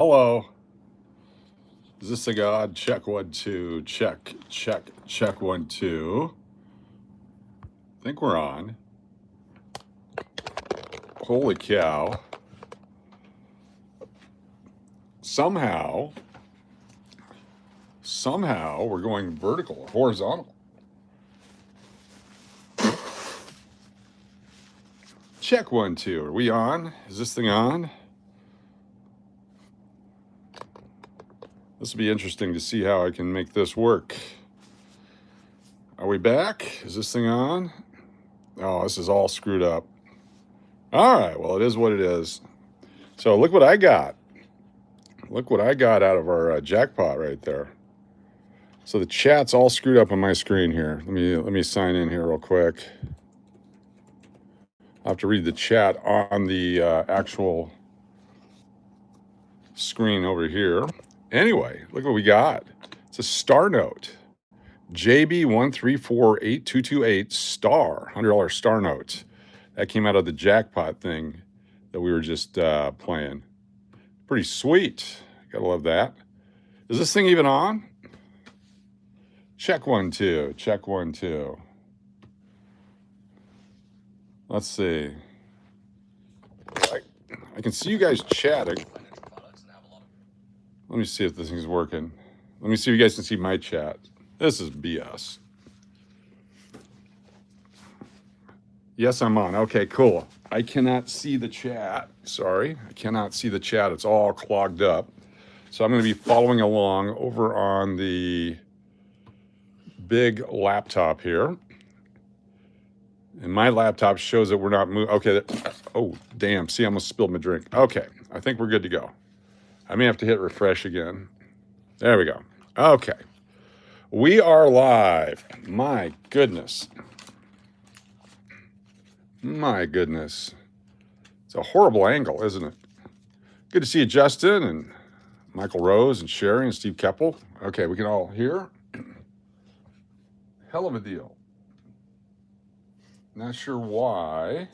Hello. Is this thing on? Check 1 2. Check 1 2. I think we're on. Holy cow. Somehow we're going vertical or horizontal. Check 1 2. Are we on? Is this thing on? This will be interesting to see how I can make this work. Are we back? Is this thing on? Oh, this is all screwed up. All right, well, it is what it is. So look what I got. Look what I got out of our jackpot right there. So the chat's all screwed up on my screen here. Let me sign in here real quick. I'll have to read the chat on the actual screen over here. Anyway, look what we got. It's a star note. JB1348228 star, $100 star note. That came out of the jackpot thing that we were just playing. Pretty sweet. Gotta love that. Is this thing even on? Check 1 2. Check 1 2. Let's see. I can see you guys chatting. Let me see if this thing's working. Let me see if you guys can see my chat. This is BS. Yes, I'm on. Okay, cool. I cannot see the chat. Sorry, I cannot see the chat. It's all clogged up. So I'm going to be following along over on the big laptop here. And my laptop shows that we're not moving. Okay. Oh, damn. See, I almost spilled my drink. Okay. I think we're good to go. I may have to hit refresh again. There we go. Okay. We are live. My goodness. My goodness. It's a horrible angle, isn't it? Good to see you, Justin, and Michael Rose, and Sherry, and Steve Keppel. Okay, we can all hear. Hell of a deal. Not sure why,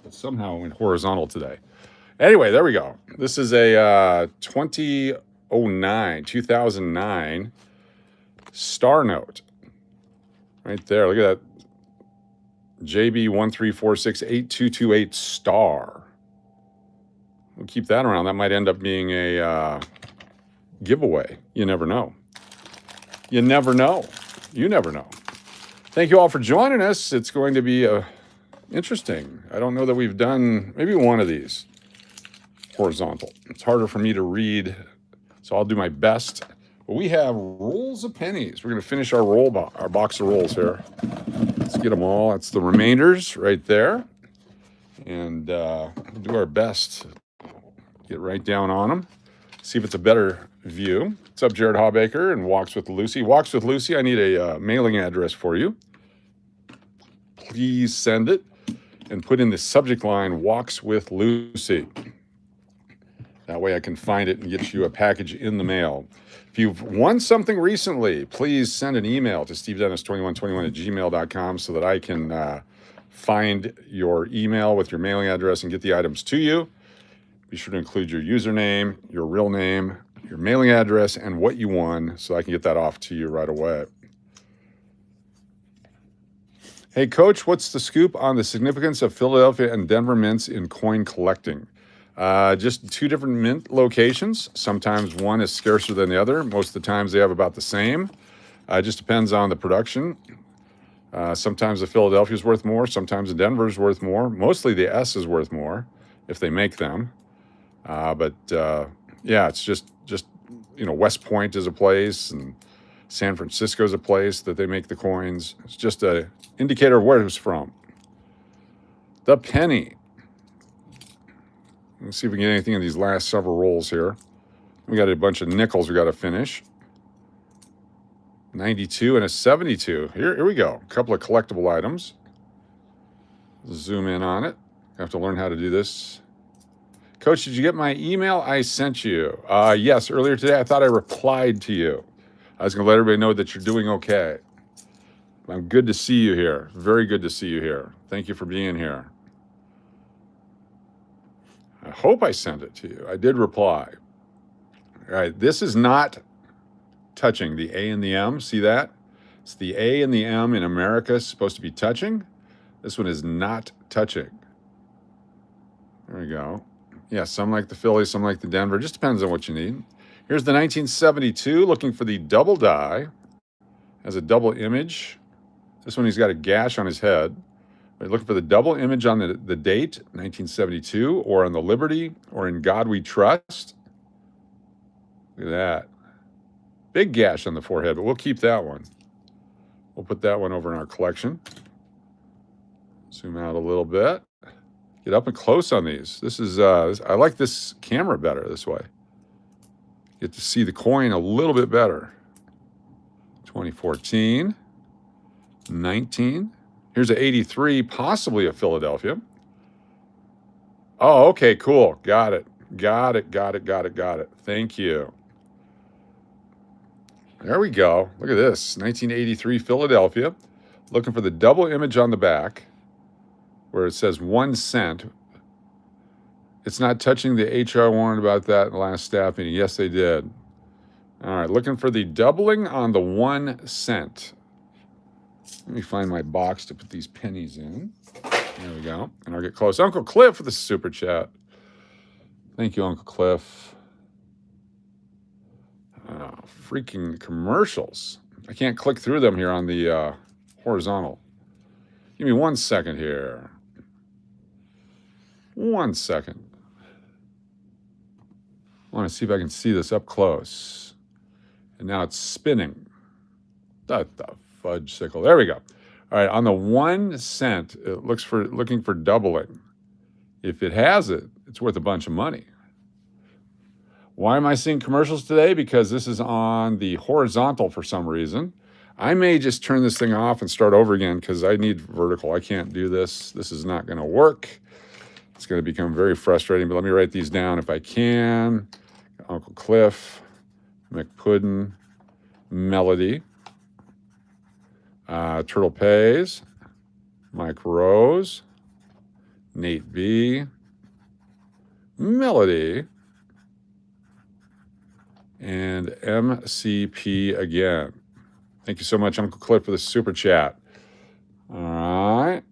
but somehow it went horizontal today. Anyway, there we go. This is a 2009 star note. Right there. Look at that. JB134682228 star. We'll keep that around. That might end up being a giveaway. You never know. You never know. You never know. Thank you all for joining us. It's going to be interesting. I don't know that we've done maybe one of these horizontal. It's harder for me to read, so I'll do my best. But we have rolls of pennies. We're going to finish our our box of rolls here. Let's get them all. That's the remainders right there. And we'll do our best. Get right down on them. See if it's a better view. What's up, Jared Hawbaker and Walks with Lucy? Walks with Lucy, I need a mailing address for you. Please send it and put in the subject line, Walks with Lucy. That way I can find it and get you a package in the mail. If you've won something recently, please send an email to stevedennis2121@gmail.com so that I can find your email with your mailing address and get the items to you. Be sure to include your username, your real name, your mailing address, and what you won so I can get that off to you right away. Hey, Coach, what's the scoop on the significance of Philadelphia and Denver mints in coin collecting? Just two different mint locations. Sometimes one is scarcer than the other. Most of the times they have about the same. It just depends on the production. Sometimes the Philadelphia is worth more. Sometimes the Denver is worth more. Mostly the S is worth more if they make them. But it's just West Point is a place, and San Francisco is a place that they make the coins. It's just an indicator of where it's from. The penny. Let's see if we can get anything in these last several rolls here. We got a bunch of nickels we got to finish. 92 and a 72. Here we go. A couple of collectible items. Zoom in on it. I have to learn how to do this. Coach, did you get my email I sent you? Yes, earlier today. I thought I replied to you. I was going to let everybody know that you're doing okay. I'm good to see you here. Very good to see you here. Thank you for being here. I hope I sent it to you. I did reply. All right, this is not touching the A and the M. See that? It's the A and the M in America supposed to be touching. This one is not touching. There we go. Yeah, some like the Phillies, some like the Denver. Just depends on what you need. Here's the 1972, looking for the double die. Has a double image. This one, he's got a gash on his head. But looking for the double image on the date, 1972, or on the Liberty, or in God We Trust. Look at that. Big gash on the forehead, but we'll keep that one. We'll put that one over in our collection. Zoom out a little bit. Get up and close on these. This is, I like this camera better this way. Get to see the coin a little bit better. 2014, 19. Here's an 83, possibly a Philadelphia. Oh, okay, cool. Got it. Got it. Thank you. There we go. Look at this. 1983 Philadelphia. Looking for the double image on the back where it says 1 cent. It's not touching the HR warned about that in the last staff meeting. Yes, they did. All right, looking for the doubling on the 1 cent. Let me find my box to put these pennies in. There we go. And I'll get close. Uncle Cliff with the super chat. Thank you, Uncle Cliff. Freaking commercials. I can't click through them here on the horizontal. Give me 1 second here. 1 second. I want to see if I can see this up close. And now it's spinning. The fudge sickle. There we go. All right, on the 1 cent, it looking for doubling. If it has it, it's worth a bunch of money. Why am I seeing commercials today? Because this is on the horizontal for some reason. I may just turn this thing off and start over again because I need vertical. I can't do this. This is not going to work. It's going to become very frustrating, but let me write these down if I can. Uncle Cliff, McPuddin, Melody, Turtle Pays, Mike Rose, Nate B, Melody, and MCP again. Thank you so much, Uncle Cliff, for the super chat. All right.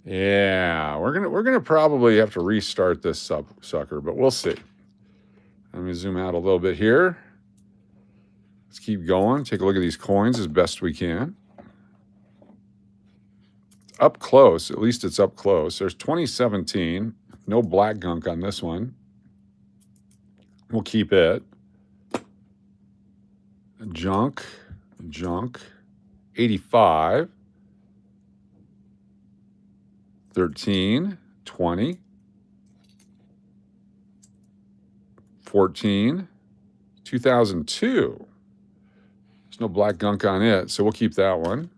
Yeah, we're gonna probably have to restart this sucker, but we'll see. Let me zoom out a little bit here. Let's keep going. Take a look at these coins as best we can. Up close, at least it's up close. There's 2017. No black gunk on this one. We'll keep it. Junk. 85. 13, 20, 14, 2002. There's no black gunk on it, so we'll keep that one.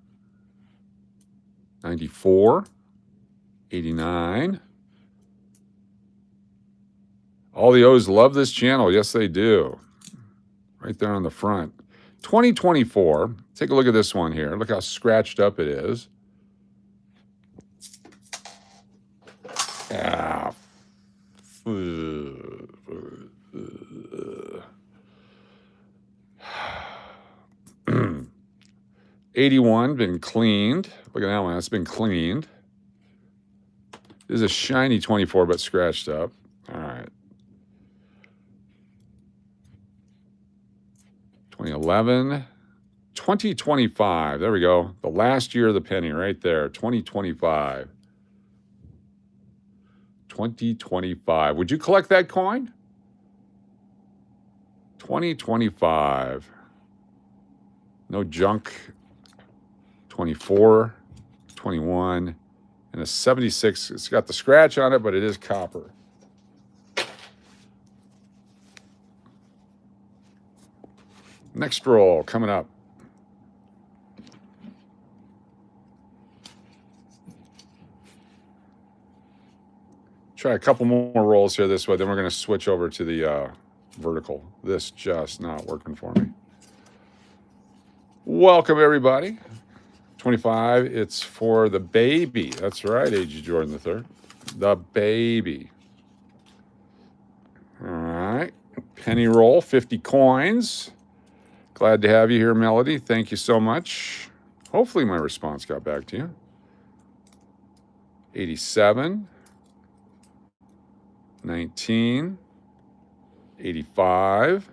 94, 89. All the O's love this channel. Yes, they do. Right there on the front. 2024. Take a look at this one here. Look how scratched up it is. Ah. 81, been cleaned. Look at that one, that's been cleaned. This is a shiny 24, but scratched up. All right. 2011, 2025. There we go. The last year of the penny right there, 2025. 2025. Would you collect that coin? 2025. No junk. 24, 21, and a 76. It's got the scratch on it, but it is copper. Next roll coming up. Try a couple more rolls here this way, then we're going to switch over to the vertical. This just not working for me. Welcome, everybody. 25, it's for the baby. That's right, A.G. Jordan III. The baby. All right. Penny roll, 50 coins. Glad to have you here, Melody. Thank you so much. Hopefully my response got back to you. 87, 19, 85,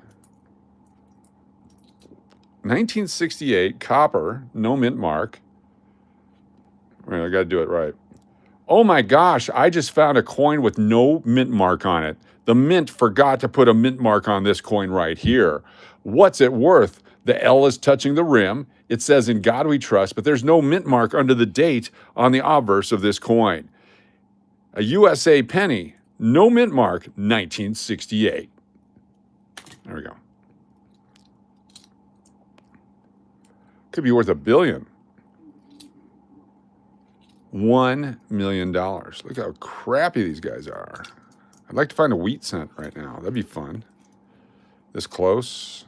1968, copper, no mint mark. Wait, I got to do it right. Oh my gosh, I just found a coin with no mint mark on it. The mint forgot to put a mint mark on this coin right here. What's it worth? The L is touching the rim. It says "In God We Trust," but there's no mint mark under the date on the obverse of this coin. A USA penny, no mint mark, 1968. There we go. Could be worth $1 billion. $1 million. Look how crappy these guys are. I'd like to find a wheat cent right now. That'd be fun. This close.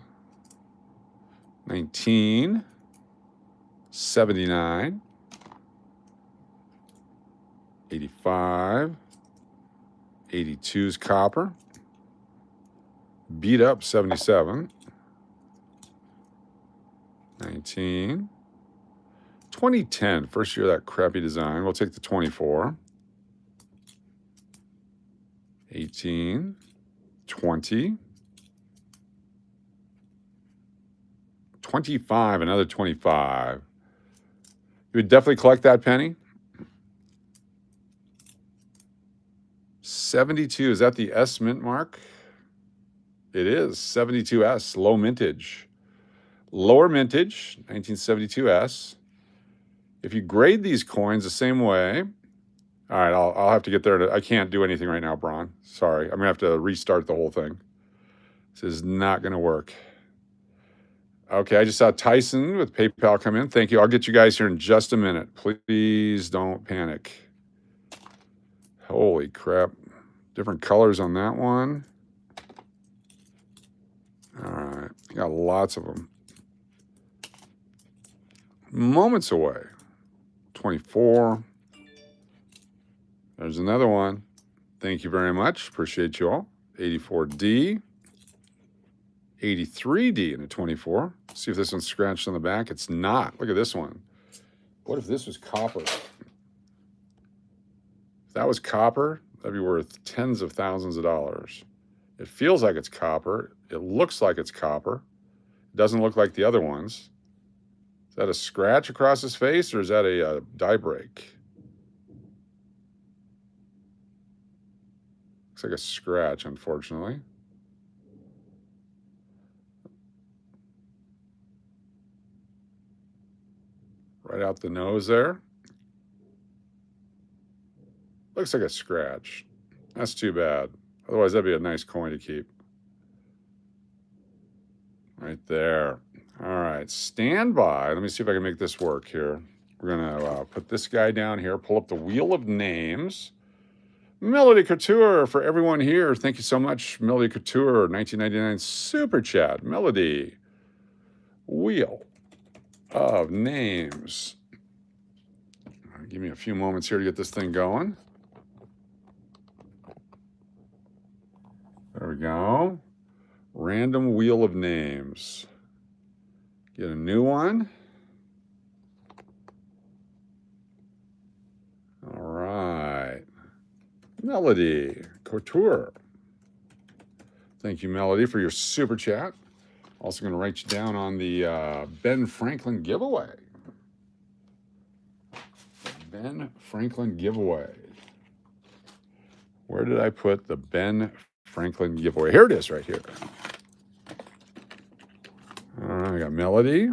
1979, 85, 82's copper, beat up 77, 19, 2010, first year of that crappy design. We'll take the 24, 18, 20, 25, another 25. You would definitely collect that penny. 72, is that the S mint mark? It is, 72S, low mintage. Lower mintage, 1972S. If you grade these coins the same way, all right, I'll have to get there. I can't do anything right now, Braun. Sorry, I'm going to have to restart the whole thing. This is not going to work. Okay, I just saw Tyson with PayPal come in. Thank you. I'll get you guys here in just a minute. Please don't panic. Holy crap. Different colors on that one. All right, got lots of them. Moments away. 24. There's another one. Thank you very much. Appreciate you all. 84D. 83D in a 24. See if this one's scratched on the back. It's not. Look at this one. What if this was copper? If that was copper, that'd be worth tens of thousands of dollars. It feels like it's copper. It looks like it's copper. It doesn't look like the other ones. Is that a scratch across his face, or is that a die break? Looks like a scratch, unfortunately. Right out the nose there. Looks like a scratch. That's too bad. Otherwise, that'd be a nice coin to keep. Right there. All right, stand by. Let me see if I can make this work here. We're going to put this guy down here, pull up the wheel of names. Melody Couture for everyone here. Thank you so much, Melody Couture, 1999 Super Chat. Melody, wheel of names. Give me a few moments here to get this thing going. There we go. Random wheel of names. Get a new one. All right. Melody Couture. Thank you, Melody, for your super chat. Also going to write you down on the Ben Franklin giveaway. Ben Franklin giveaway. Where did I put the Ben Franklin giveaway? Here it is, right here. All right, I got Melody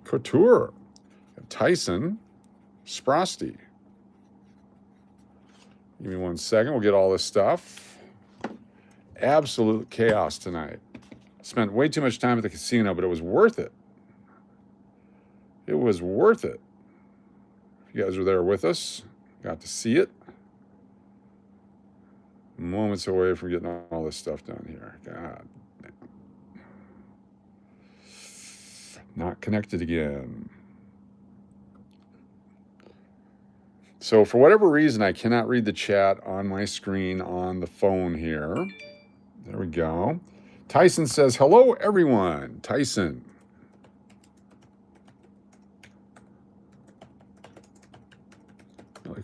Couture, Tyson Sprosty. Give me 1 second. We'll get all this stuff. Absolute chaos tonight. Spent way too much time at the casino, but it was worth it. It was worth it. You guys were there with us. Got to see it. Moments away from getting all this stuff done here. God. Not connected again. So for whatever reason, I cannot read the chat on my screen on the phone here. There we go. Tyson says, hello, everyone. Tyson.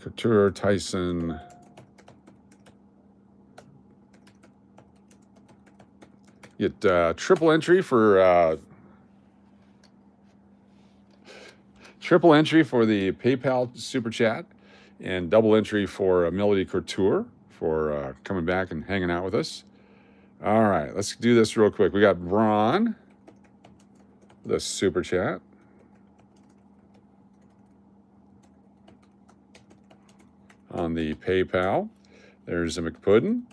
Couture, Tyson. Get triple entry for the PayPal super chat, and double entry for Melody Couture for coming back and hanging out with us. All right, let's do this real quick. We got Braun, the super chat. On the PayPal, there's a McPuddin,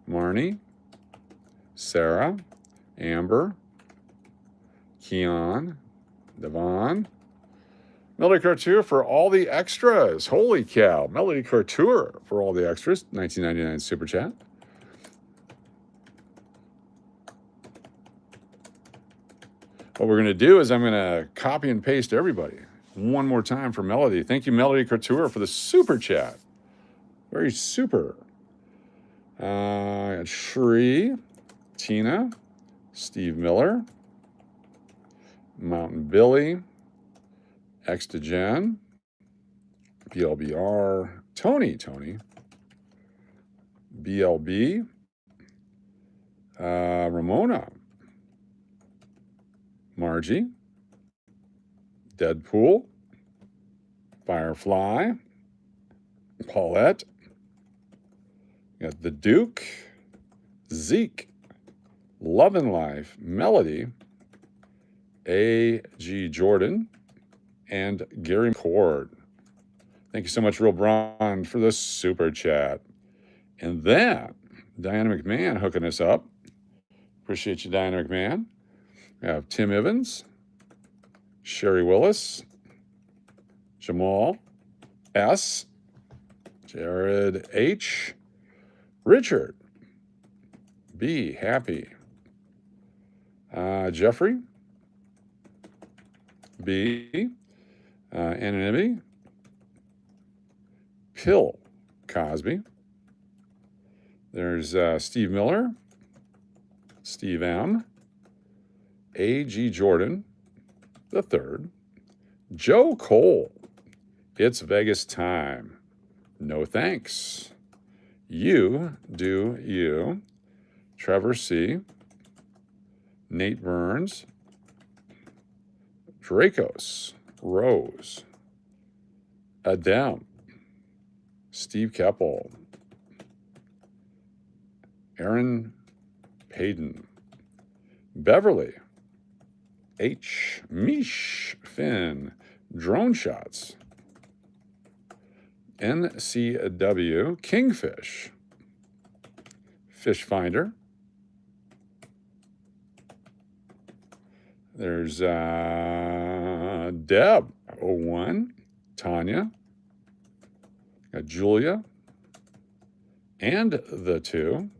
Marnie, Sarah, Amber, Keon, Devon, Melody Couture for all the extras. Holy cow. Melody Couture for all the extras. $19.99 super chat. What we're going to do is I'm going to copy and paste everybody one more time for Melody. Thank you, Melody Couture, for the super chat. Very super. I got Shri, Tina, Steve Miller, Mountain Billy, X to Jen, BLBR, Tony, BLB, Ramona, Margie, Deadpool, Firefly, Paulette, got the Duke, Zeke, Love and Life, Melody, A.G. Jordan, and Gary Cord. Thank you so much, Real Braun, for the super chat. And then Diana McMahon hooking us up. Appreciate you, Diana McMahon. We have Tim Evans, Sherry Willis, Jamal S., Jared H., Richard B. Happy, Jeffrey B., Anonymity, Pill Cosby. There's Steve Miller, Steve M., A.G. Jordan the third, Joe Cole. It's Vegas time. No thanks. You do you. Trevor C., Nate Burns, Dracos, Rose, Adam, Steve Keppel, Aaron Payton, Beverly, H, Mish, Finn, Drone Shots, NCW, Kingfish, Fish Finder. There's Deb, 01, Tanya, got Julia, and the two,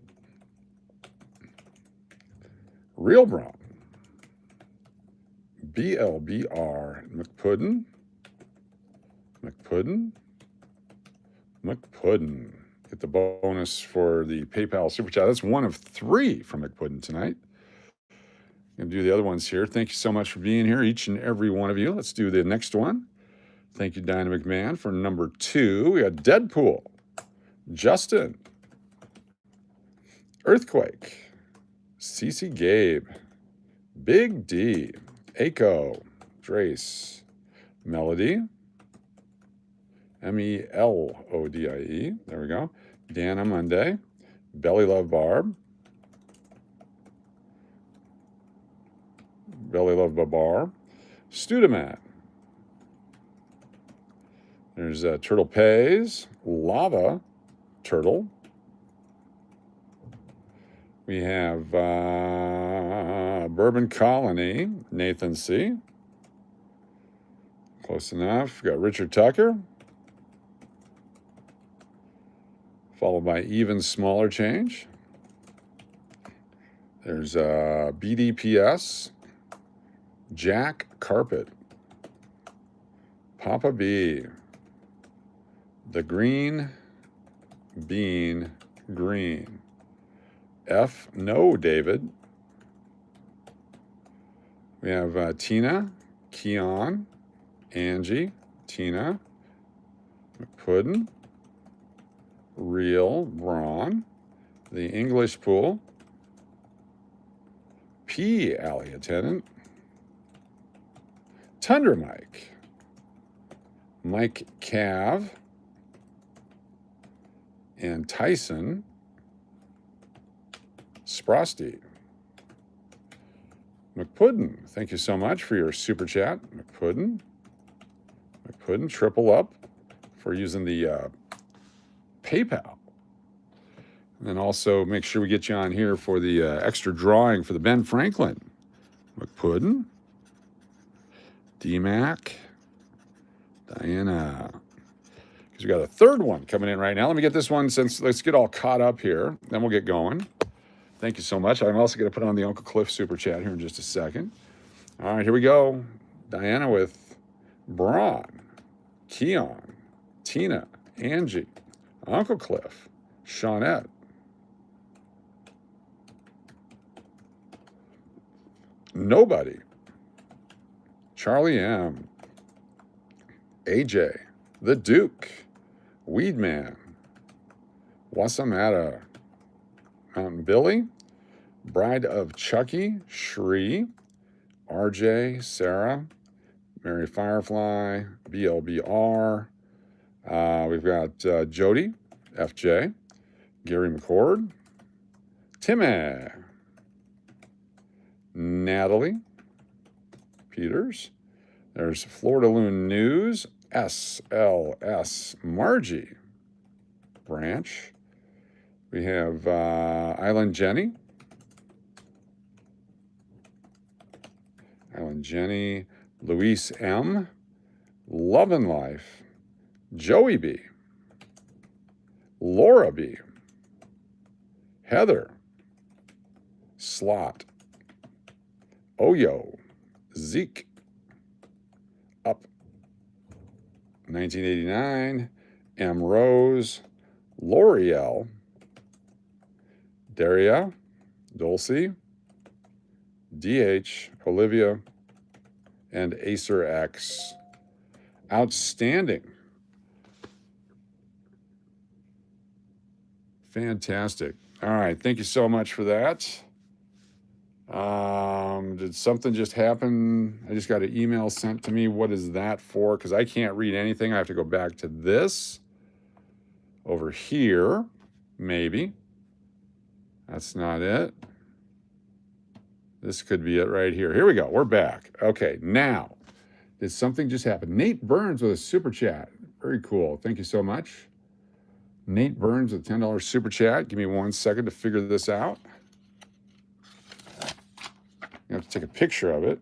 Real Braun, BLBR, McPuddin. Get the bonus for the PayPal Super Chat. That's one of three from McPuddin tonight. I'm going to do the other ones here. Thank you so much for being here, each and every one of you. Let's do the next one. Thank you, Diana McMahon, for number 2. We got Deadpool, Justin, Earthquake, CC Gabe, Big D, Aiko, Drace, Melody, MELODIE, there we go, Dana Monday, Belly Love Barb, Belly Love Babar, Studamat, there's Turtle Pays, Lava Turtle, we have Bourbon Colony, Nathan C. Close enough. Got Richard Tucker. Followed by Even Smaller Change. There's BDPS. Jack Carpet. Papa B. The Green Bean Green. F. No, David. We have Tina, Keon, Angie, Tina, McPuddin, Real, Braun, the English Pool, P. Alley Attendant, Tundra Mike, Mike Cav, and Tyson Sprosty. McPuddin, thank you so much for your super chat. McPuddin, triple up for using the PayPal. And then also make sure we get you on here for the extra drawing for the Ben Franklin. McPuddin, D-Mac, Diana. Because we got a third one coming in right now. Let me get this one let's get all caught up here. Then we'll get going. Thank you so much. I'm also going to put on the Uncle Cliff super chat here in just a second. All right, here we go. Diana with Braun, Keon, Tina, Angie, Uncle Cliff, Shawnette, Nobody, Charlie M, AJ, The Duke, Weedman, Wasamata, Mountain Billy, Bride of Chucky, Shri, RJ, Sarah, Mary Firefly, BLBR. We've got Jody, FJ, Gary McCord, Timmy, Natalie Peters. There's Florida Loon News, SLS Margie Branch. We have Island Jenny, Luis M, Love and Life, Joey B, Laura B, Heather, Slot, Oyo, Zeke, Up, 1989, M Rose, L'Oreal, Daria, Dulcie, DH, Olivia, and Acer X. Outstanding. Fantastic. All right, thank you so much for that. Did something just happen? I just got an email sent to me. What is that for? Because I can't read anything. I have to go back to this. Over here, maybe. That's not it. This could be it right here. Here we go. We're back. Okay, now, did something just happen? Nate Burns with a super chat. Very cool. Thank you so much. Nate Burns with $10 super chat. Give me 1 second to figure this out. I have to take a picture of it.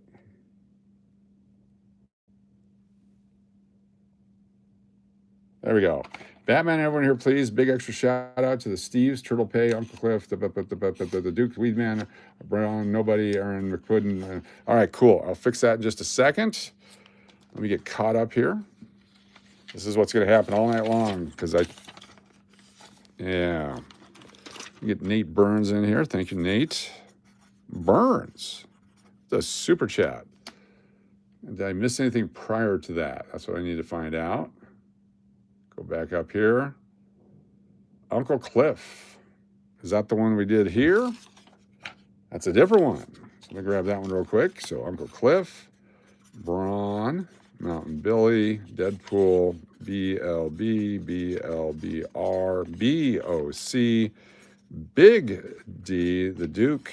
There we go. Batman, everyone here, please. Big extra shout out to the Steves, Turtle Pay, Uncle Cliff, the Duke, Weedman, Brown, Nobody, Aaron, McPuddin. All right, cool. I'll fix that in just a second. Let me get caught up here. This is what's going to happen all night long because get Nate Burns in here. Thank you, Nate. Burns, the super chat. Did I miss anything prior to that? That's what I need to find out. Go back up here. Uncle Cliff. Is that the one we did here? That's a different one. So let me grab that one real quick. So Uncle Cliff, Braun, Mountain Billy, Deadpool, BLB, BLBR, BOC, Big D, the Duke,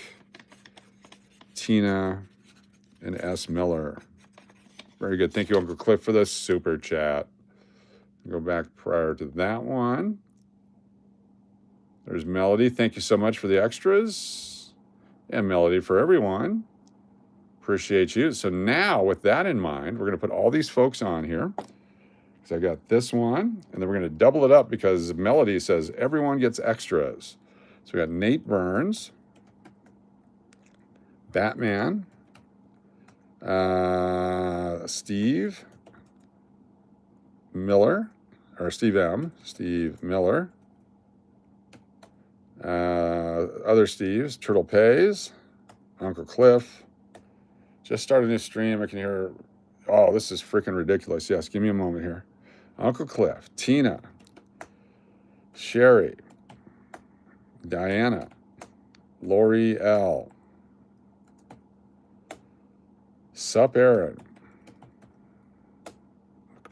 Tina, and S. Miller. Very good. Thank you, Uncle Cliff, for the super chat. Go back prior to that one. There's Melody. Thank you so much for the extras. And Melody for everyone. Appreciate you. So now, with that in mind, we're going to put all these folks on here. So I got this one, and then we're going to double it up because Melody says everyone gets extras. So we got Nate Burns, Batman, Steve Miller, or Steve M. Steve Miller. Other Steves, Turtle Pays, Uncle Cliff. Just started a new stream. I can hear, oh, this is freaking ridiculous. Yes, give me a moment here. Uncle Cliff, Tina, Sherry, Diana, Lori L, Sup Aaron,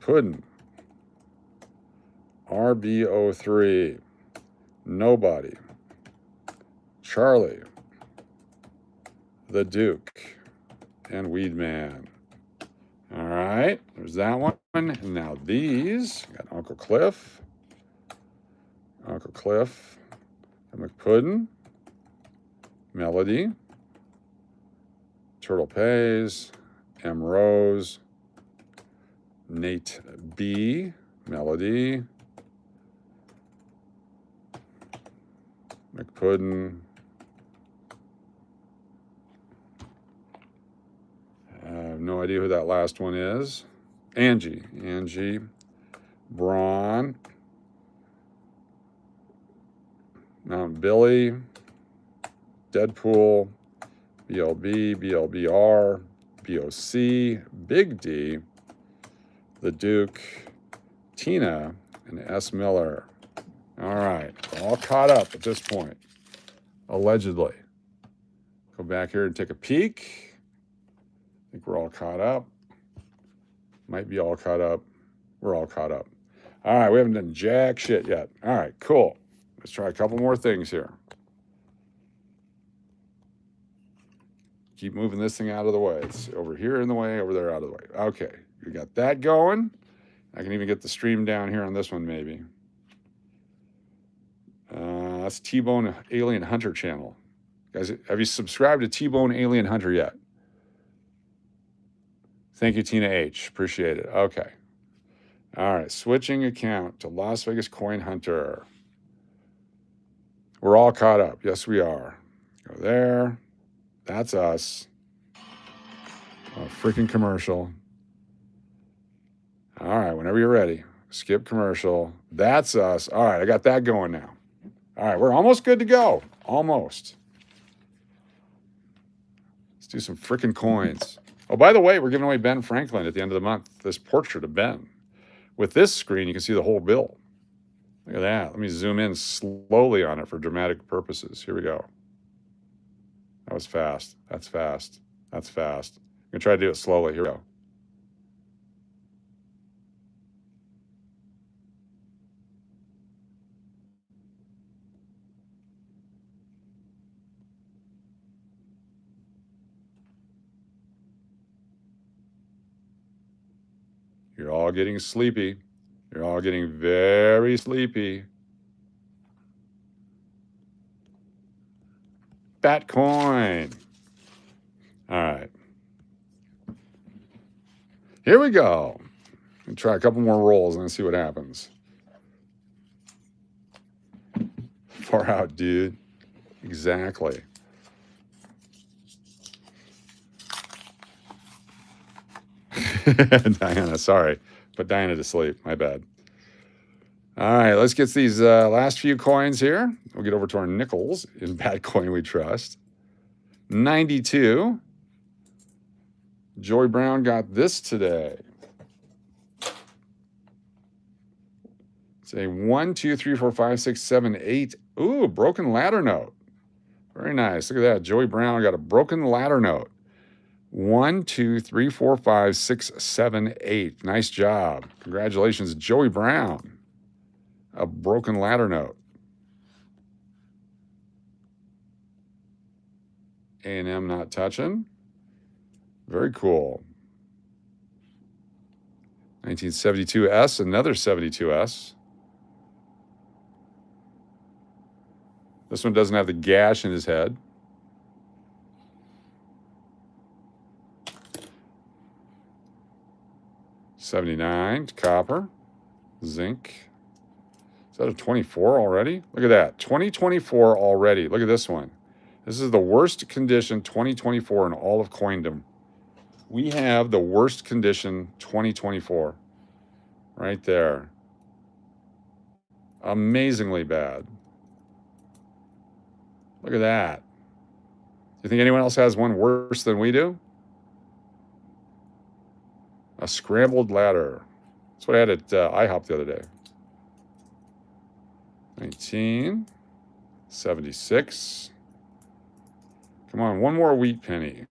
Puddin, RB03, Nobody, Charlie, The Duke, and Weedman. All right, there's that one. And now these, got Uncle Cliff, McPuddin, Melody, Turtle Pays, M. Rose, Nate B, Melody, McPuddin, I have no idea who that last one is. Angie, Braun, Mount Billy, Deadpool, BLB, BLBR, BOC, Big D, The Duke, Tina, and S. Miller. All right, all caught up at this point, allegedly. Go back here and take a peek. I think we're all caught up. Might be all caught up. We're all caught up. All right, we haven't done jack shit yet. All right, cool. Let's try a couple more things here. Keep moving this thing out of the way. It's over here in the way, over there out of the way. Okay, we got that going. I can even get the stream down here on this one, maybe. That's T-Bone Alien Hunter channel. Guys, have you subscribed to T-Bone Alien Hunter yet? Thank you, Tina H. Appreciate it. Okay. All right, switching account to Las Vegas Coin Hunter. We're all caught up. Yes, we are. Go there. That's us. Oh, freaking commercial. All right, whenever you're ready. Skip commercial. That's us. All right, I got that going now. All right, we're almost good to go. Almost. Let's do some freaking coins. Oh, by the way, we're giving away Ben Franklin at the end of the month, this portrait of Ben. With this screen, you can see the whole bill. Look at that. Let me zoom in slowly on it for dramatic purposes. Here we go. That was fast. That's fast. That's fast. I'm going to try to do it slowly. Here we go. You're all getting sleepy. You're all getting very sleepy. Batcoin. All right. Here we go. I'll try a couple more rolls and see what happens. Far out, dude. Exactly. Diana, sorry. Put Diana to sleep. My bad. All right, let's get these last few coins here. We'll get over to our nickels in Batcoin we trust. 92. Joy Brown got this today. Say 1, 2, 3, 4, 5, 6, 7, 8. Ooh, broken ladder note. Very nice. Look at that. Joey Brown got a broken ladder note. 1, 2, 3, 4, 5, 6, 7, 8. Nice job. Congratulations, Joey Brown. A broken ladder note. A&M not touching. Very cool. 1972S, another 72S. This one doesn't have the gash in his head. $79, copper, zinc. Is that a 24 already? Look at that, 2024 already. Look at this one. This is the worst condition 2024 in all of coindom. We have the worst condition 2024 right there. Amazingly bad. Look at that. Do you think anyone else has one worse than we do? A scrambled ladder. That's what I had at IHOP the other day. 1976. Come on, one more wheat penny.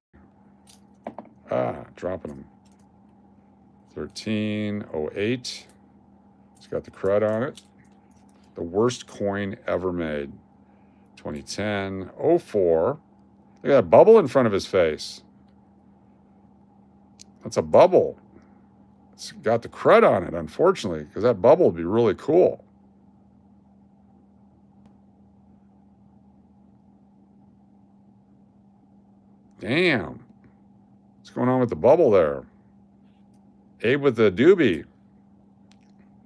Dropping them. 1308. It's got the crud on it. The worst coin ever made. 2010. 04. Look at that bubble in front of his face. That's a bubble. It's got the crud on it, unfortunately, because that bubble would be really cool. Damn. What's going on with the bubble there? Abe with the doobie.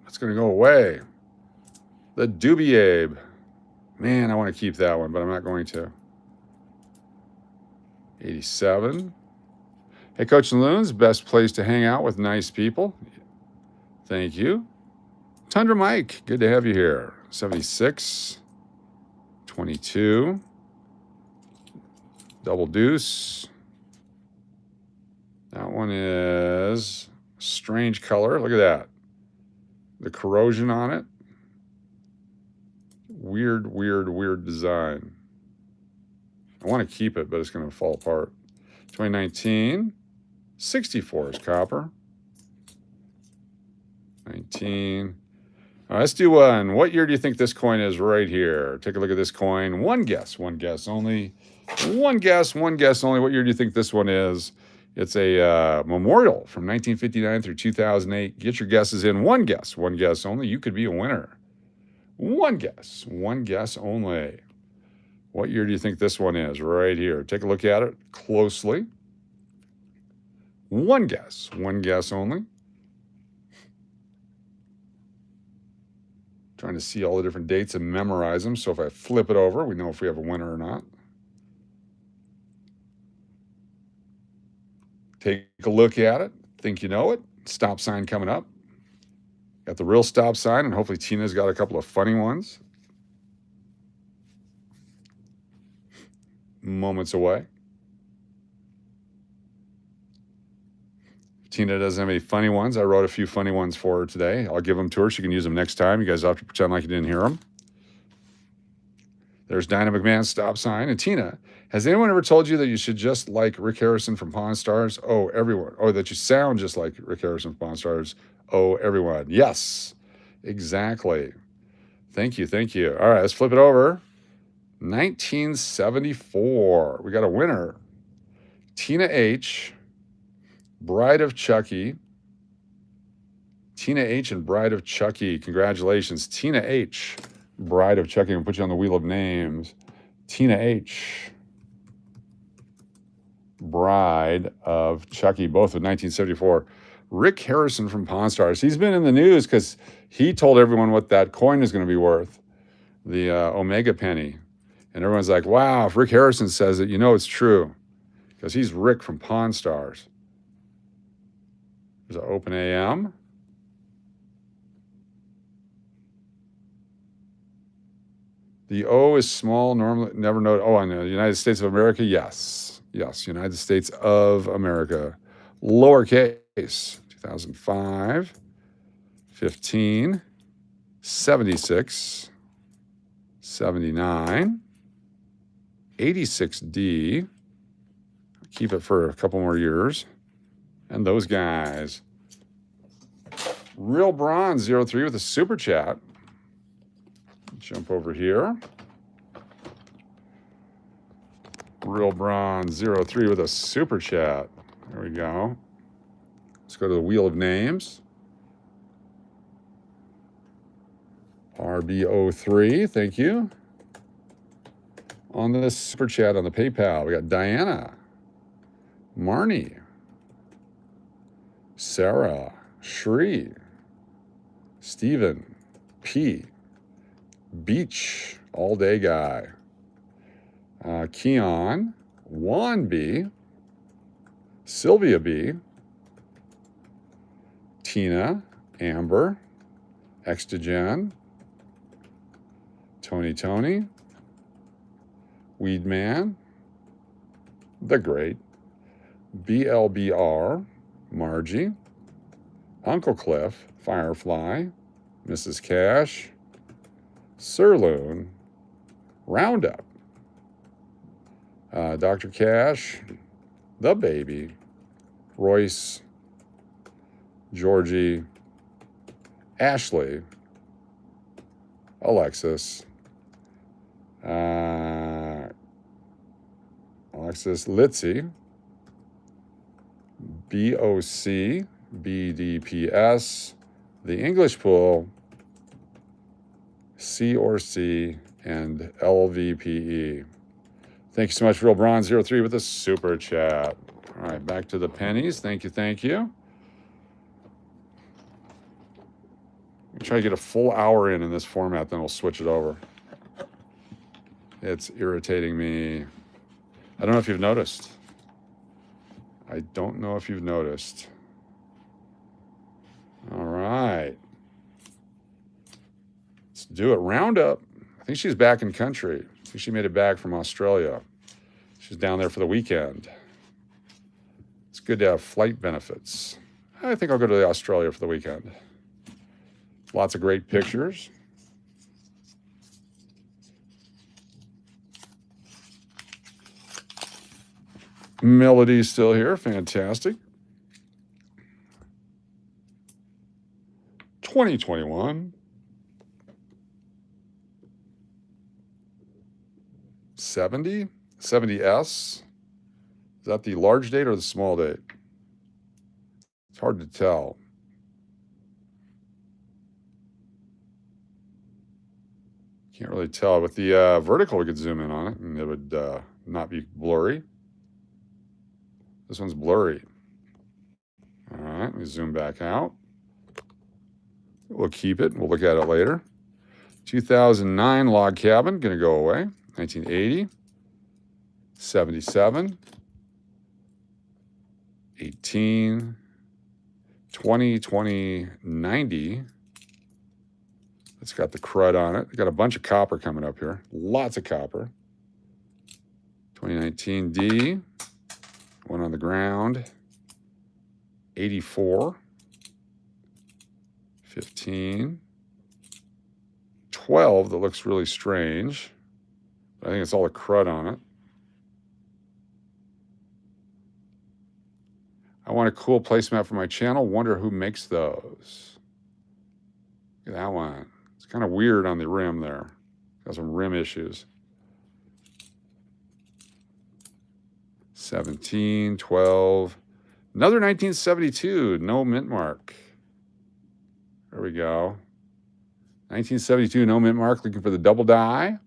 That's going to go away. The doobie Abe. Man, I want to keep that one, but I'm not going to. 87. Hey, Coach and Loons, best place to hang out with nice people. Thank you. Tundra Mike, good to have you here. 76. 22. Double deuce. That one is strange color. Look at that. The corrosion on it. Weird, weird, weird design. I want to keep it, but it's going to fall apart. 2019. 64 is copper. 19. All right, let's do one. What year do you think this coin is right here? Take a look at this coin. One guess only. One guess only. What year do you think this one is? It's a memorial from 1959 through 2008. Get your guesses in. One guess only. You could be a winner. One guess only. What year do you think this one is? Right here. Take a look at it closely. One guess only. Trying to see all the different dates and memorize them. So if I flip it over, we know if we have a winner or not. Take a look at it. Think you know it. Stop sign coming up. Got the real stop sign, and hopefully Tina's got a couple of funny ones. Moments away. Tina doesn't have any funny ones. I wrote a few funny ones for her today. I'll give them to her. She can use them next time. You guys have to pretend like you didn't hear them. There's Dynamic Man's stop sign. And Tina, has anyone ever told you that you should just like Rick Harrison from Pawn Stars? Oh, everyone. Or that you sound just like Rick Harrison from Pawn Stars? Oh, everyone. Yes, exactly. Thank you. All right, let's flip it over. 1974. We got a winner. Tina H., Bride of Chucky. Tina H. and Bride of Chucky. Congratulations. Tina H., Bride of Chucky. I'm going to put you on the wheel of names. Tina H., Bride of Chucky, both of 1974. Rick Harrison from Pawn Stars. He's been in the news because he told everyone what that coin is going to be worth, the Omega penny. And everyone's like, wow, if Rick Harrison says it, you know it's true because he's Rick from Pawn Stars. There's an open AM. The O is small, normally never noted. Oh, I know. The United States of America, yes. Yes, United States of America. Lowercase, 2005, 15, 76, 79, 86D. Keep it for a couple more years. And those guys. Real Bronze 03 with a super chat. Jump over here. Real Bronze 03 with a super chat. There we go. Let's go to the wheel of names. RB03, thank you. On the super chat on the PayPal, we got Diana, Marnie, Sarah, Shri, Stephen, P, Beach, all day guy, Keon, Juan B, Sylvia B, Tina, Amber, Extogen, Tony, Weedman, The Great, BLBR, Margie, Uncle Cliff, Firefly, Mrs. Cash, Sirloon, Roundup, Dr. Cash, The Baby, Royce, Georgie, Ashley, Alexis, Litzy, BOC, BDPS, The English Pool, C or C, and LVPE. Thank you so much, Real Bronze 03 with a super chat. All right, back to the pennies. Thank you. Try to get a full hour in this format, then we'll switch it over. It's irritating me. I don't know if you've noticed. All right. Let's do it. Roundup. I think she's back in country. I think she made it back from Australia. She's down there for the weekend. It's good to have flight benefits. I think I'll go to Australia for the weekend. Lots of great pictures. Melody's still here. Fantastic. 2021. 70? 70S? Is that the large date or the small date? It's hard to tell. Can't really tell. With the vertical, we could zoom in on it, and it would not be blurry. This one's blurry. All right, let me zoom back out. We'll keep it. We'll look at it later. 2009 log cabin, going to go away. 1980. 77. 18. 20, 20, 90. It's got the crud on it. Got a bunch of copper coming up here. Lots of copper. 2019 D. One on the ground. 84. 15. 12 that looks really strange. I think it's all the crud on it. I want a cool placemat for my channel. Wonder who makes those. Look at that one. It's kind of weird on the rim there. Got some rim issues. 17, 12. Another 1972. No mint mark. There we go. 1972, no mint mark. Looking for the double die.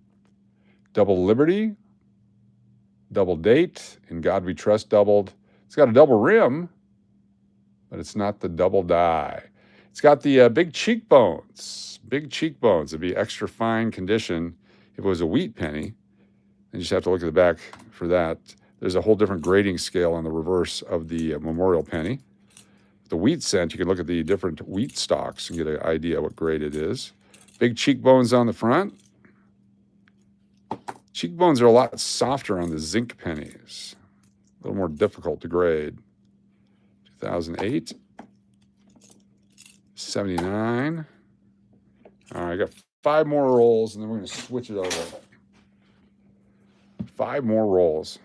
Double Liberty. Double date. In God We Trust doubled. It's got a double rim, but it's not the double die. It's got the big cheekbones. Big cheekbones. It'd be extra fine condition if it was a wheat penny. And you just have to look at the back for that. There's a whole different grading scale on the reverse of the memorial penny. The wheat cent, you can look at the different wheat stocks and get an idea what grade it is. Big cheekbones on the front. Cheekbones are a lot softer on the zinc pennies. A little more difficult to grade. 2008. 79. All right, I got 5 more rolls, and then we're going to switch it over. 5 more rolls.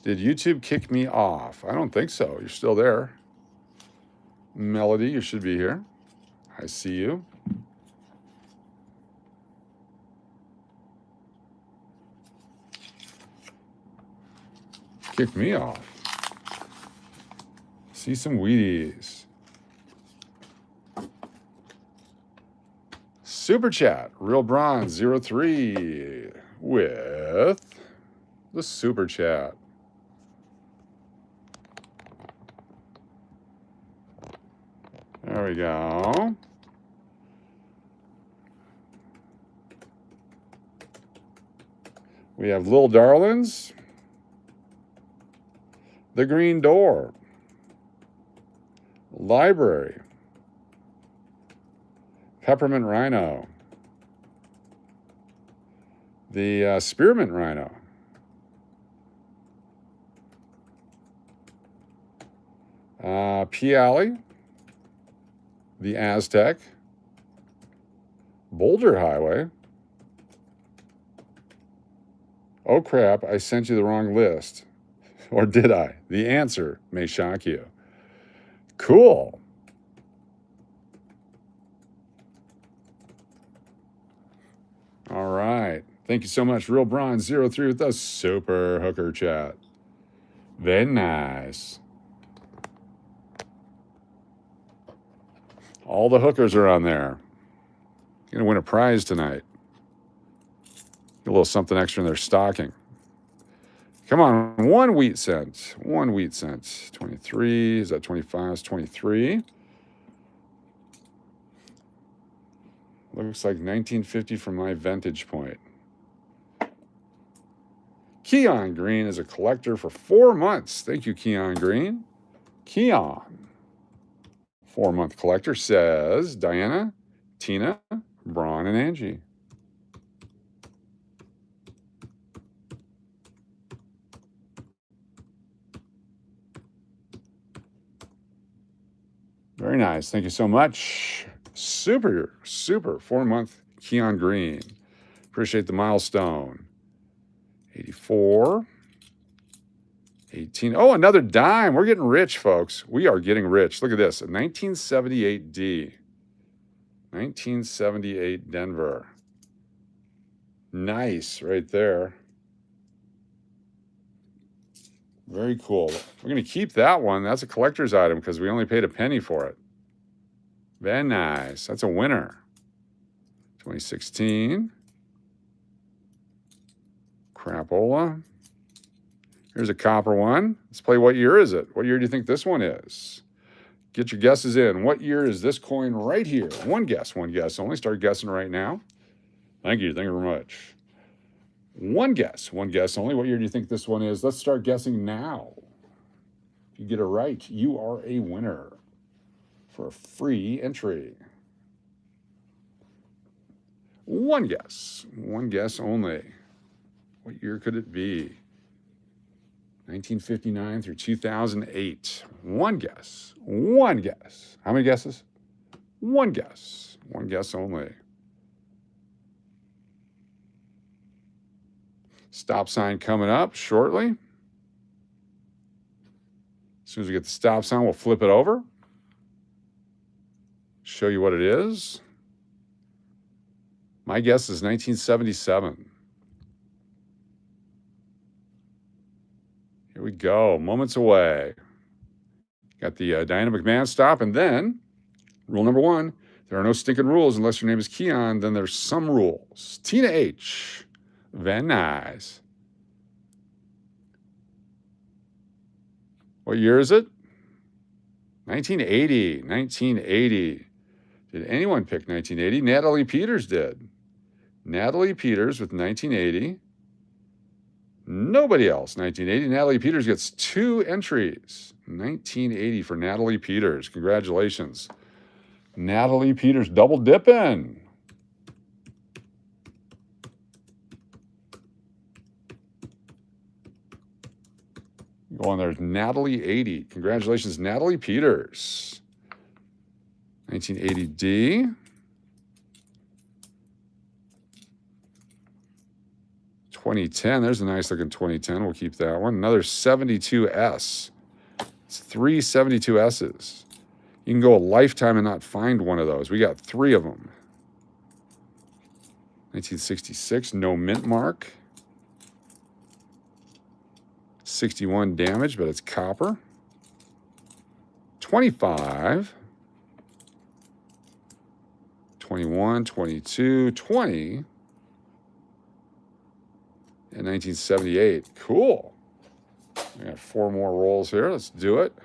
Did YouTube kick me off? I don't think so. You're still there. Melody, you should be here. I see you. Kicked me off. See some Wheaties. Super Chat, Real Bronze 03 with the Super Chat. There we go. We have Little Darlings, The Green Door, Library, Peppermint Rhino, the Spearmint Rhino, P Alley, the Aztec, Boulder Highway. Oh crap, I sent you the wrong list. Or did I? The answer may shock you. Cool. All right. Thank you so much, Real Bronze 03 with the Super Hooker Chat. Very nice. All the hookers are on there. You're going to win a prize tonight. Get a little something extra in their stocking. Come on, 1 wheat cent. 1 wheat cent. 23. Is that 25? It's 23. Looks like 1950 from my vantage point. Keon Green is a collector for 4 months. Thank you, Keon Green. Keon, 4-month collector, says Diana, Tina, Braun, and Angie. Very nice. Thank you so much. Super 4-month Keon Green. Appreciate the milestone. 84. 18. Oh, another dime. We're getting rich, folks. We are getting rich. Look at this. A 1978 D. 1978 Denver. Nice right there. Very cool. We're going to keep that one. That's a collector's item because we only paid a penny for it. Very nice. That's a winner. 2016. Crapola. Here's a copper one. Let's play what year is it? What year do you think this one is? Get your guesses in. What year is this coin right here? One guess only. Start guessing right now. Thank you very much. One guess only. What year do you think this one is? Let's start guessing now. If you get it right, you are a winner for a free entry. One guess only. What year could it be? 1959 through 2008. One guess. How many guesses? One guess only. Stop sign coming up shortly. As soon as we get the stop sign, we'll flip it over. Show you what it is. My guess is 1977. Here we go. Moments away. Got the Diana McMahon stop. And then, rule number 1, there are no stinking rules unless your name is Keon. Then there's some rules. Tina H. Van Nuys. What year is it? 1980. 1980. Did anyone pick 1980? Natalie Peters did. Natalie Peters with 1980. Nobody else. 1980. Natalie Peters gets 2 entries. 1980 for Natalie Peters. Congratulations. Natalie Peters double dipping. Go on, there's Natalie 80. Congratulations, Natalie Peters. 1980D. 2010. There's a nice looking 2010. We'll keep that one. Another 72S. It's 3 72S's. You can go a lifetime and not find one of those. We got 3 of them. 1966. No mint mark. 61 damage, but it's copper. 25. 21, 22, 20. And 1978. Cool. We got 4 more rolls here. Let's do it.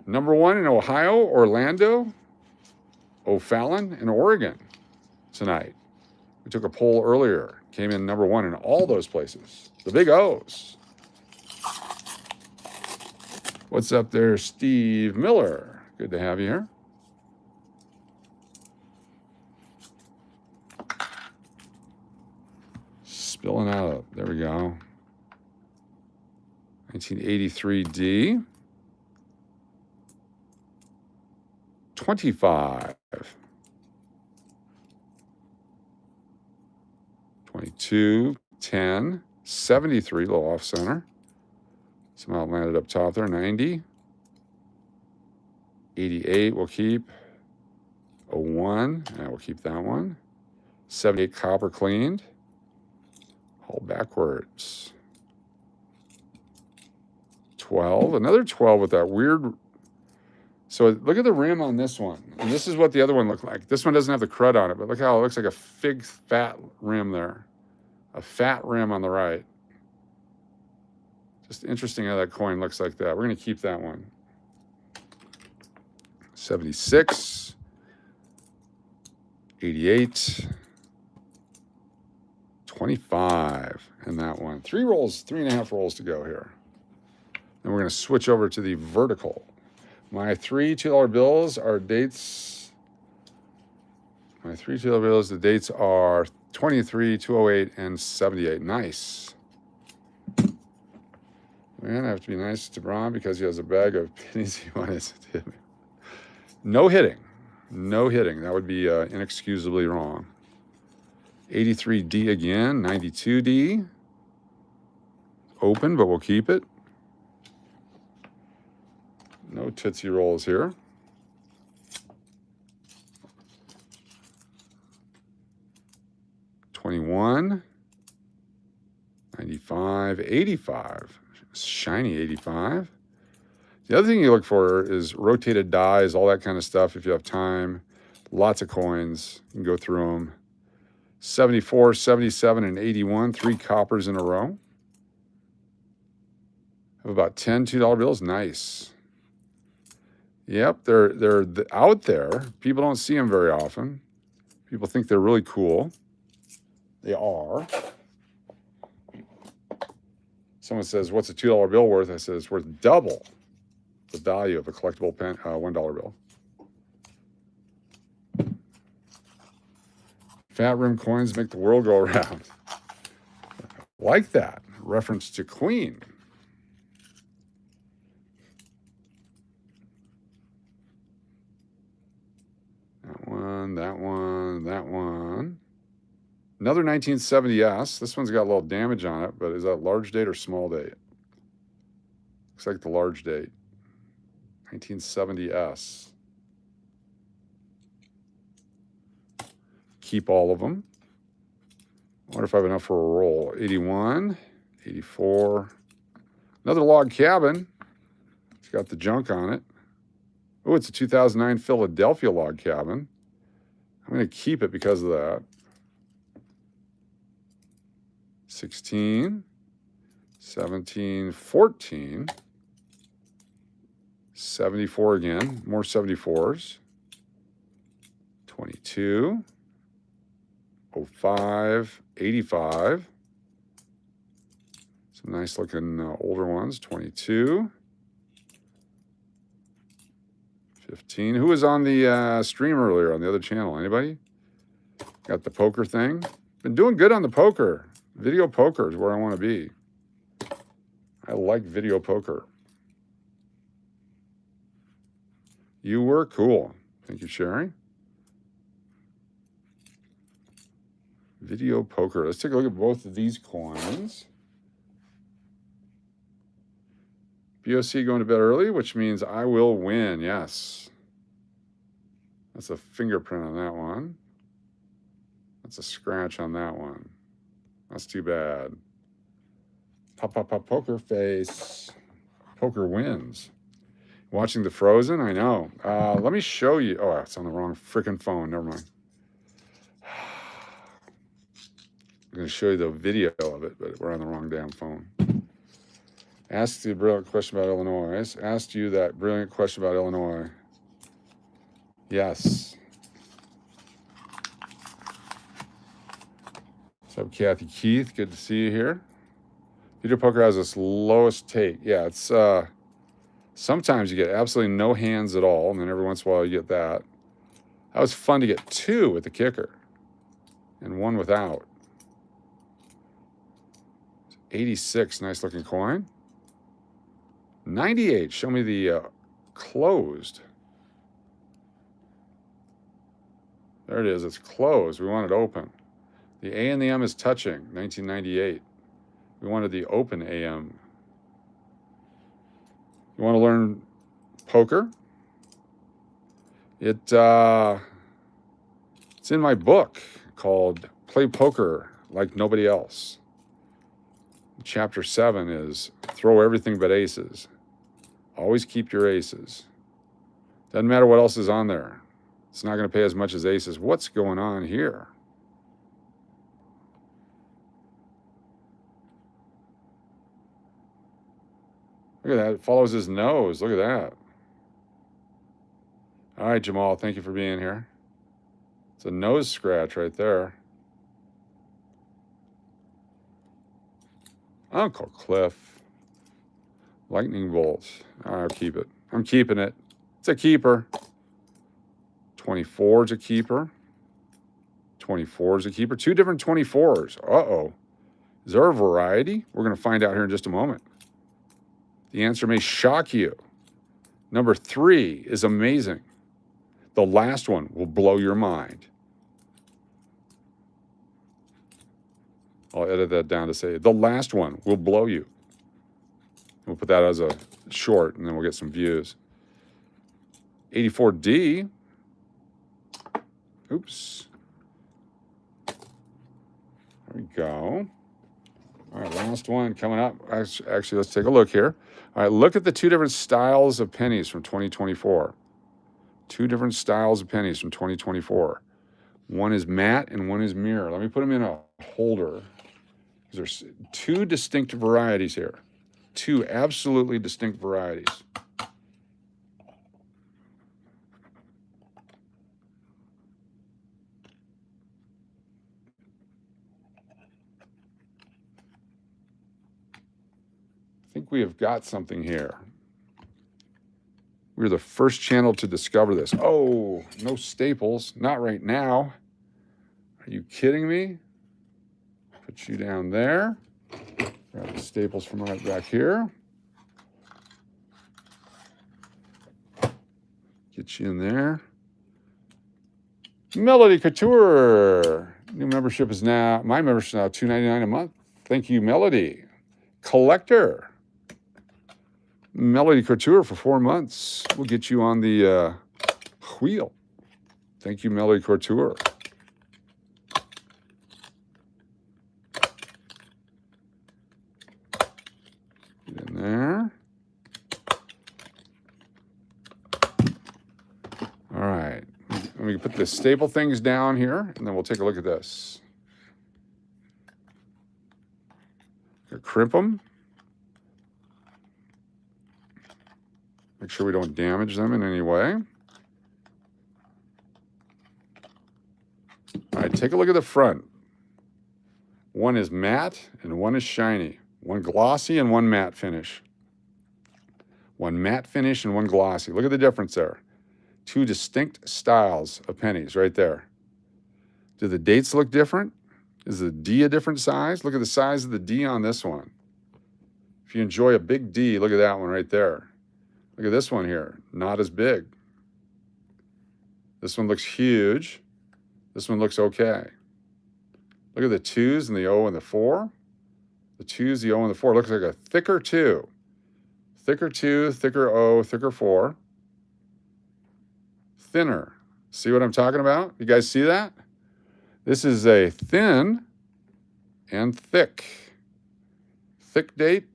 Number 1 in Ohio, Orlando Oregon Ofallen in Oregon tonight. We took a poll earlier. Came in number 1 in all those places. The big O's. What's up there, Steve Miller? Good to have you here. Spilling out. There we go. 1983D. 25. 22, 10, 73, little off center. Somehow landed up top there, 90. 88 we'll keep. 01, yeah, we'll keep that one. 78 copper cleaned. All backwards. 12, another 12 with that weird. So look at the rim on this one. And this is what the other one looked like. This one doesn't have the crud on it, but look how it looks like a big fat rim there. A fat rim on the right. Just interesting how that coin looks like that. We're going to keep that one. 76. 88. 25. And that one. 3.5 rolls to go here. Then we're going to switch over to the vertical. My 3 $2 bills are dates. My 3 $2 bills, the dates are 23, 208, and 78. Nice. Man, I have to be nice to Braun because he has a bag of pennies he wants to hit me. No hitting. No hitting. That would be inexcusably wrong. 83D again. 92D. Open, but we'll keep it. No Tootsie Rolls here. $21, $95, $85. Shiny 85. The other thing you look for is rotated dies, all that kind of stuff. If you have time, lots of coins, you can go through them. 74, 77, and 81, 3 coppers in a row. Have about 10 $2 bills. Nice. Yep, they're out there. People don't see them very often. People think they're really cool. They are. Someone says, what's a $2 bill worth? I said, it's worth double the value of a collectible $1 bill. Fat rim coins make the world go around. Like that. Reference to Queen. That one, that one, that one. Another 1970S. This one's got a little damage on it, but is that large date or small date? Looks like the large date. 1970S. Keep all of them. I wonder if I have enough for a roll. 81, 84. Another log cabin. It's got the junk on it. Oh, it's a 2009 Philadelphia log cabin. I'm going to keep it because of that. 16, 17, 14, 74 again, more 74s, 22, 05, 85, some nice looking older ones, 22, 15. Who was on the stream earlier on the other channel? Anybody? Got the poker thing? Been doing good on the poker. Video poker is where I want to be. I like video poker. You were cool. Thank you, Sherry. Video poker. Let's take a look at both of these coins. BOC going to bed early, which means I will win. Yes. That's a fingerprint on that one. That's a scratch on that one. That's too bad. Pop, pop, pop, poker face. Poker wins. Watching the Frozen? I know. Let me show you. Oh, it's on the wrong freaking phone. Never mind. I'm going to show you the video of it, but we're on the wrong damn phone. Asked the brilliant question about Illinois. Asked you that brilliant question about Illinois. Yes. What's up, Kathy Keith? Good to see you here. Video poker has its lowest take. Yeah, it's sometimes you get absolutely no hands at all, and then every once in a while you get that. That was fun to get 2 with the kicker and 1 without. 86, nice looking coin. 98, show me the closed. There it is, it's closed. We want it open. The A and the M is touching, 1998. We wanted the open AM. You want to learn poker? It's in my book called Play Poker Like Nobody Else. Chapter 7 is throw everything but aces. Always keep your aces. Doesn't matter what else is on there. It's not going to pay as much as aces. What's going on here? Look at that. It follows his nose. Look at that. All right, Jamal, thank you for being here. It's a nose scratch right there. Uncle Cliff. Lightning bolt. I'll keep it. I'm keeping it. It's a keeper. 24 is a keeper. 24 is a keeper. 2 different 24s. Uh-oh. Is there a variety? We're going to find out here in just a moment. The answer may shock you. Number 3 is amazing. The last one will blow your mind. I'll edit that down to say the last one will blow you. We'll put that as a short, and then we'll get some views. 84D. Oops. There we go. All right, last one coming up. Actually, let's take a look here. All right, look at the 2 different styles of pennies from 2024. 2 different styles of pennies from 2024. One is matte and one is mirror. Let me put them in a holder. There's 2 distinct varieties here. 2 absolutely distinct varieties. I think we have got something here. We're the first channel to discover this. Oh, no staples. Not right now. Are you kidding me? Put you down there. Grab the staples from right back here. Get you in there. Melody Couture. New membership is now, my membership is now $2.99 a month. Thank you, Melody. Collector. Melody Couture for 4 months. We'll get you on the wheel. Thank you, Melody Couture. Get in there. All right. Let me put the staple things down here, and then we'll take a look at this. Crimp them. Make sure we don't damage them in any way. All right, take a look at the front. One is matte and one is shiny. One glossy and one matte finish. One matte finish and one glossy. Look at the difference there. 2 distinct styles of pennies right there. Do the dates look different? Is the D a different size? Look at the size of the D on this one. If you enjoy a big D, look at that one right there. Look at this one here, not as big. This one looks huge. This one looks okay. Look at the 2s and the O and the 4. The 2s, the O, and the 4 looks like a thicker 2. Thicker 2, thicker O, thicker 4. Thinner. See what I'm talking about? You guys see that? This is a thin and thick. Thick date.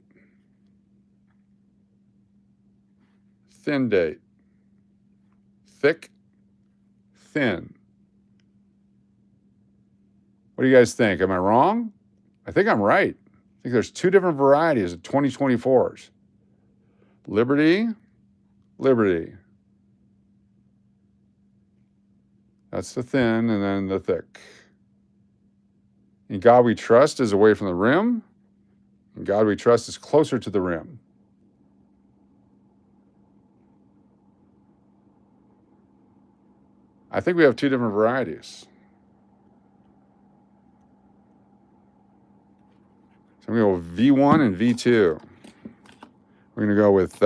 Thin date. Thick, thin. What do you guys think? Am I wrong? I think I'm right. I think there's 2 different varieties of 2024s. Liberty, Liberty. That's the thin and then the thick. In God we trust is away from the rim. In God we trust is closer to the rim. I think we have two different varieties. So I'm going to go V1 and V2. We're going to go with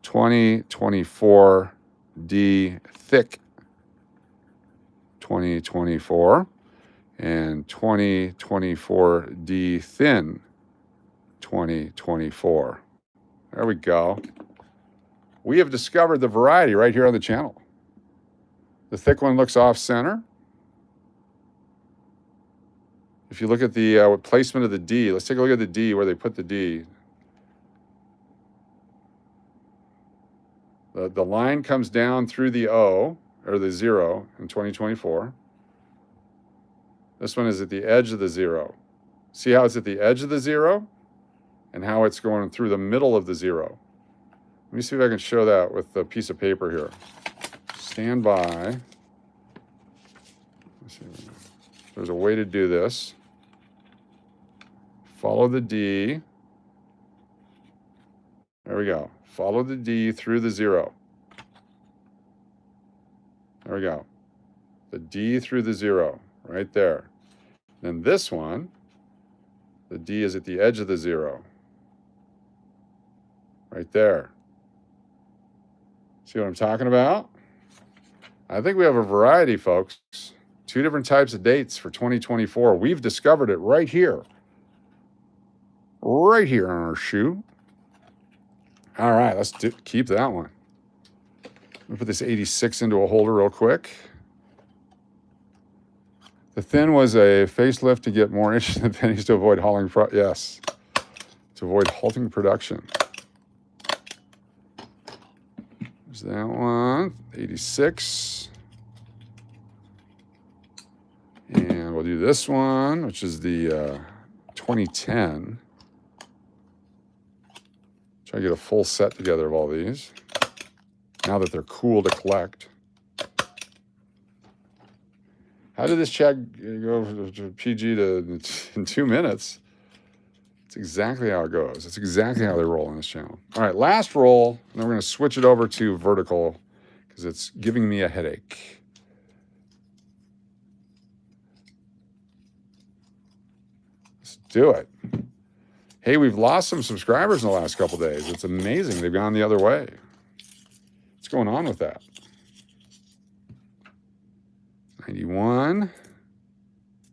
2024D thick 2024 and 2024D thin 2024. There we go. We have discovered the variety right here on the channel. The thick one looks off center. If you look at the placement of the D, let's take a look at the D, where they put the D. The line comes down through the O, or the 0 in 2024. This one is at the edge of the 0. See how it's at the edge of the 0? And how it's going through the middle of the 0. Let me see if I can show that with a piece of paper here. Stand by. Let's see. There's a way to do this. Follow the D. There we go. Follow the D through the 0. There we go. The D through the 0, right there. Then this one, the D is at the edge of the 0. Right there. See what I'm talking about? I think we have a variety, folks. Two different types of dates for 2024. We've discovered it right here. Right here on our shoe. All right, let's keep that one. Let me put this 86 into a holder real quick. The thin was a facelift to get more inches in the pennies to avoid halting. Yes, to avoid halting production. There's that one, 86. And we'll do this one, which is the 2010. Try to get a full set together of all these, now that they're cool to collect. How did this check go from PG to in 2 minutes? It's exactly how it goes. It's exactly how they roll on this channel. All right, last roll, and then we're going to switch it over to vertical because it's giving me a headache. Let's do it. Hey, we've lost some subscribers in the last couple days. It's amazing. They've gone the other way. What's going on with that? 91,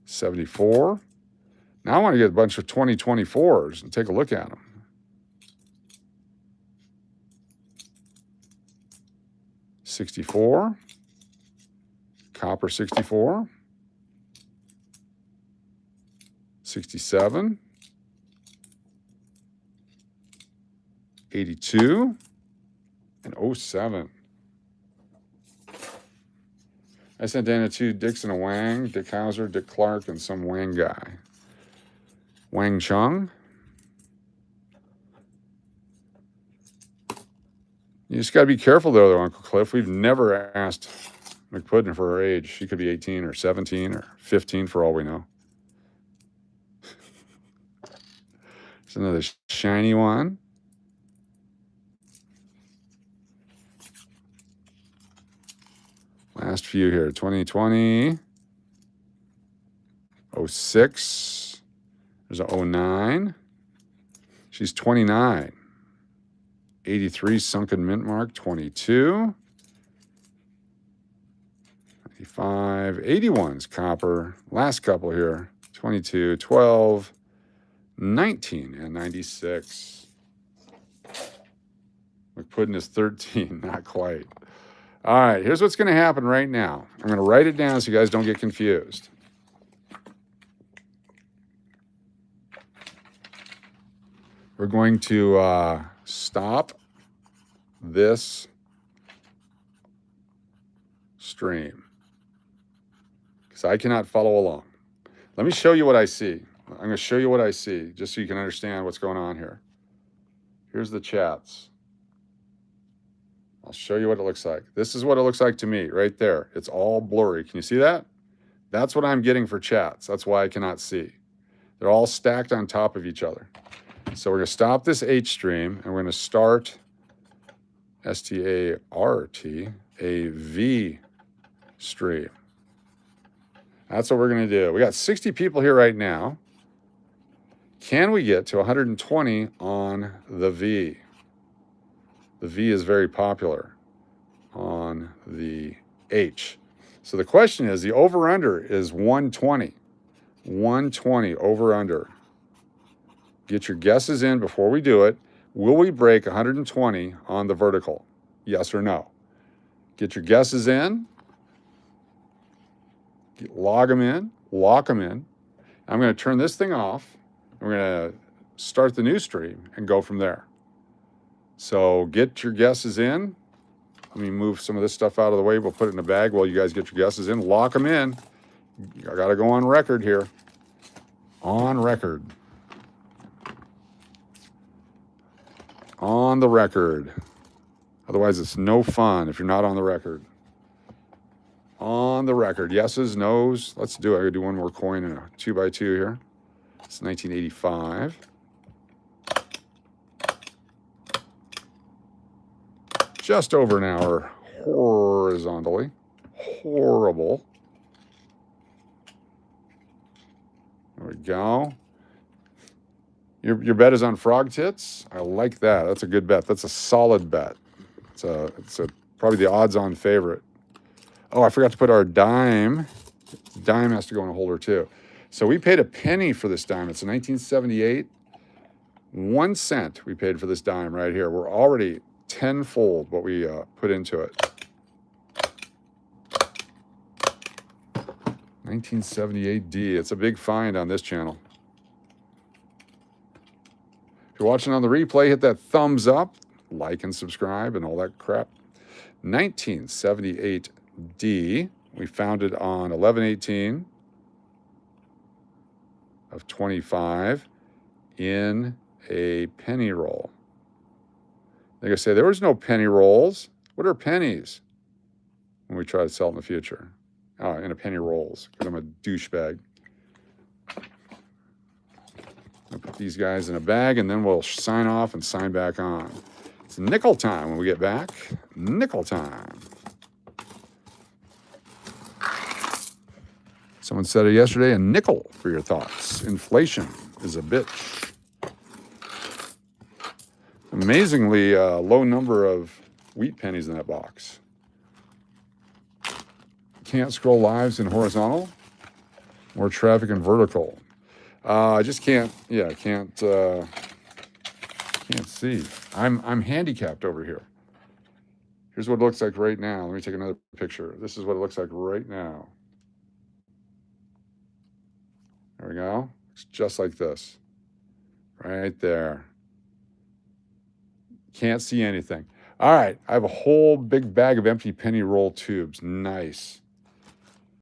74. Now I want to get a bunch of 2024s and take a look at them. 64, copper 64, 67, 82, and 07. I sent Dana 2 Dicks and a Wang, Dick Hauser, Dick Clark, and some Wang guy. Wang Chung. You just got to be careful, though, Uncle Cliff. We've never asked McPuddin for her age. She could be 18 or 17 or 15 for all we know. It's another shiny one. Last few here. 2020. 06. There's a 09. She's 29. 83 sunken mint mark. 22. 95. 81's copper. Last couple here. 22, 12, 19, and 96. McPuddin is 13. Not quite. All right, here's what's going to happen right now. I'm going to write it down so you guys don't get confused. We're going to stop this stream because I cannot follow along. Let me show you what I see. I'm going to show you what I see just so you can understand what's going on here. Here's the chats. I'll show you what it looks like. This is what it looks like to me right there. It's all blurry. Can you see that? That's what I'm getting for chats. That's why I cannot see. They're all stacked on top of each other. So we're going to stop this H stream, and we're going to start S-T-A-R-T, a V stream. That's what we're going to do. We got 60 people here right now. Can we get to 120 on the V? The V is very popular on the H. So the question is, the over-under is 120. 120 over-under. Get your guesses in before we do it. Will we break 120 on the vertical? Yes or no? Get your guesses in. Log them in. Lock them in. I'm going to turn this thing off. We're going to start the new stream and go from there. So get your guesses in. Let me move some of this stuff out of the way. We'll put it in a bag while you guys get your guesses in. Lock them in. I got to go on record here. On record. On the record. Otherwise, it's no fun if you're not on the record. On the record. Yeses, nos. Let's do it. I'm going to do one more coin in a 2x2 here. It's 1985. Just over an hour horizontally. Horrible. There we go. Your bet is on frog tits. I like that. That's a good bet. That's a solid bet. It's a probably the odds-on favorite. Oh, I forgot to put our dime. The dime has to go in a holder too. So we paid a penny for this dime. It's a 1978. 1 cent we paid for this dime right here. We're already tenfold what we put into it. 1978D. It's a big find on this channel. If you're watching on the replay, hit that thumbs up, like and subscribe and all that crap. 1978D. We found it on 11/18 of 25 in a penny roll. They're going to say, there was no penny rolls. What are pennies? When we try to sell in the future. Oh, in a penny rolls, because I'm a douchebag. I'll put these guys in a bag, and then we'll sign off and sign back on. It's nickel time when we get back. Nickel time. Someone said it yesterday, a nickel for your thoughts. Inflation is a bitch. Amazingly low number of wheat pennies in that box. Can't scroll lives in horizontal. More traffic in vertical. I just can't. Yeah, can't see. I'm handicapped over here. Here's what it looks like right now. Let me take another picture. This is what it looks like right now. There we go. It's just like this. Right there. Can't see anything. All right. I have a whole big bag of empty penny roll tubes. Nice.